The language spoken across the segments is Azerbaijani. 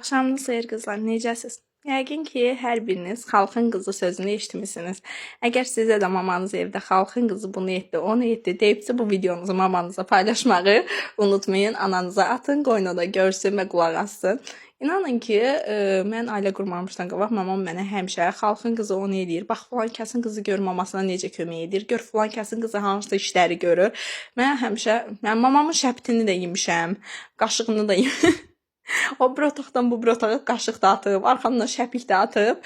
Axşamınız xeyir qızlar, necəsiz? Yəqin ki, hər biriniz xalqın qızı sözünü eşitmisiniz. Əgər sizə də mamanız evdə xalqın qızı bunu etdi, onu etdi deyibsə, bu videonuzu mamanıza paylaşmağı unutmayın. Ananıza atın, qoynuna görsün və qulaq assın. İnanın ki, mən ailə qurmamışdan qabaq mamam mənə həmişə xalqın qızı onu eləyir. Bax, filan kəsin qızı gör mamasına necə kömək edir. Gör filan kəsin qızı hansı işləri görür. Mən mamamın şəbtini də yemişəm, qaşığını da yemişəm. O bir otaqdan bu bir otağa qaşıq da atıb, arxamdan şəpik də atıb.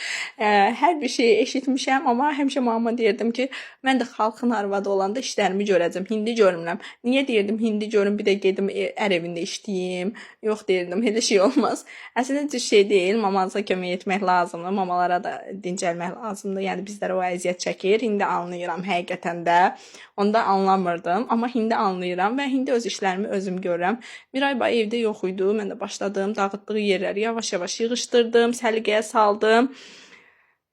Hər bir şeyi eşitmişəm, amma həmişə mamama deyirdim ki, mən də xalqın arvadı olanda işlərimi görəcəm. Hindi görmürəm. Niyə deyirdim hindi görüm, bir də gedim ər evində işləyim. Yox deyirdim, elə şey olmaz. Əslində düz şey deyil, mamanıza kömək etmək lazımdır, mamalara da dincəlmək lazımdır. Yəni bizlərə o əziyyət çəkir. İndi anlayıram həqiqətən də. Onda anlamırdım, amma indi anlayıram və indi öz işlərimi özüm görürəm. Miray evdə yox idi, mən də başladım dağıtdığı yerləri yavaş-yavaş yığışdırdım, səliqəyə saldım.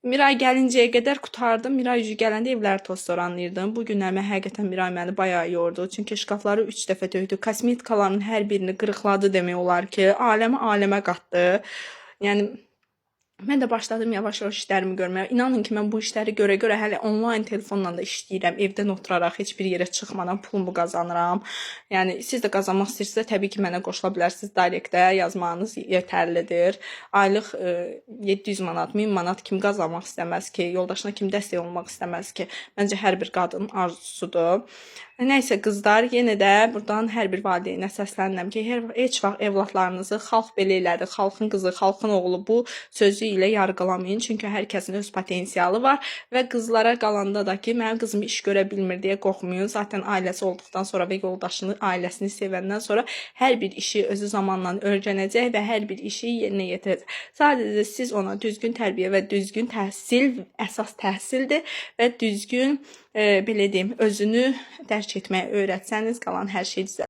Miray gəlincəyə qədər qutardım. Miray yüzü gələndə evləri toz soranlayırdım. Bu günlərmə həqiqətən Miray məni bayağı yordu. Çünki şkafları 3 dəfə döydü. Kosmetikaların hər birini qırıqladı demək olar ki, aləmə qatdı. Yəni mən də başladım yavaş-yavaş işlərimi görməyə. İnanın ki, mən bu işləri görə hələ onlayn telefonla da işləyirəm. Evdən oturaraq heç bir yerə çıxmadan pulumu qazanıram. Yəni siz də qazanmaq istəyirsinizsə, təbii ki, mənə qoşula bilərsiniz. Direktə yazmanız yetərlidir. Aylıq 700 manat, 1000 manat kim qazanmaq istəməz ki, yoldaşına kim dəstək olmaq istəməz ki? Məncə hər bir qadının arzusudur. Nəysə qızlar, yenə də buradan hər bir valideynə səslənirəm ki, heç vaxt evladlarınızı xalq belə elədi, xalqın qızı, xalqın oğlu bu sözü ilə yargılamayın. Çünki hər kəsin öz potensialı var və qızlara qalanda da ki, mənim qızım iş görə bilmir deyə qorxmayın. Zaten ailəsi olduqdan sonra və yoldaşını, ailəsini sevəndən sonra hər bir işi özü zamanla öyrənəcək və hər bir işi yerinə yetirəcək. Sadəcə siz ona düzgün tərbiyə və düzgün təhsil, əsas təhsildir və düzgün belə deyim, özünü dərk etməyi öyrətsəniz, qalan hər şey düzələr.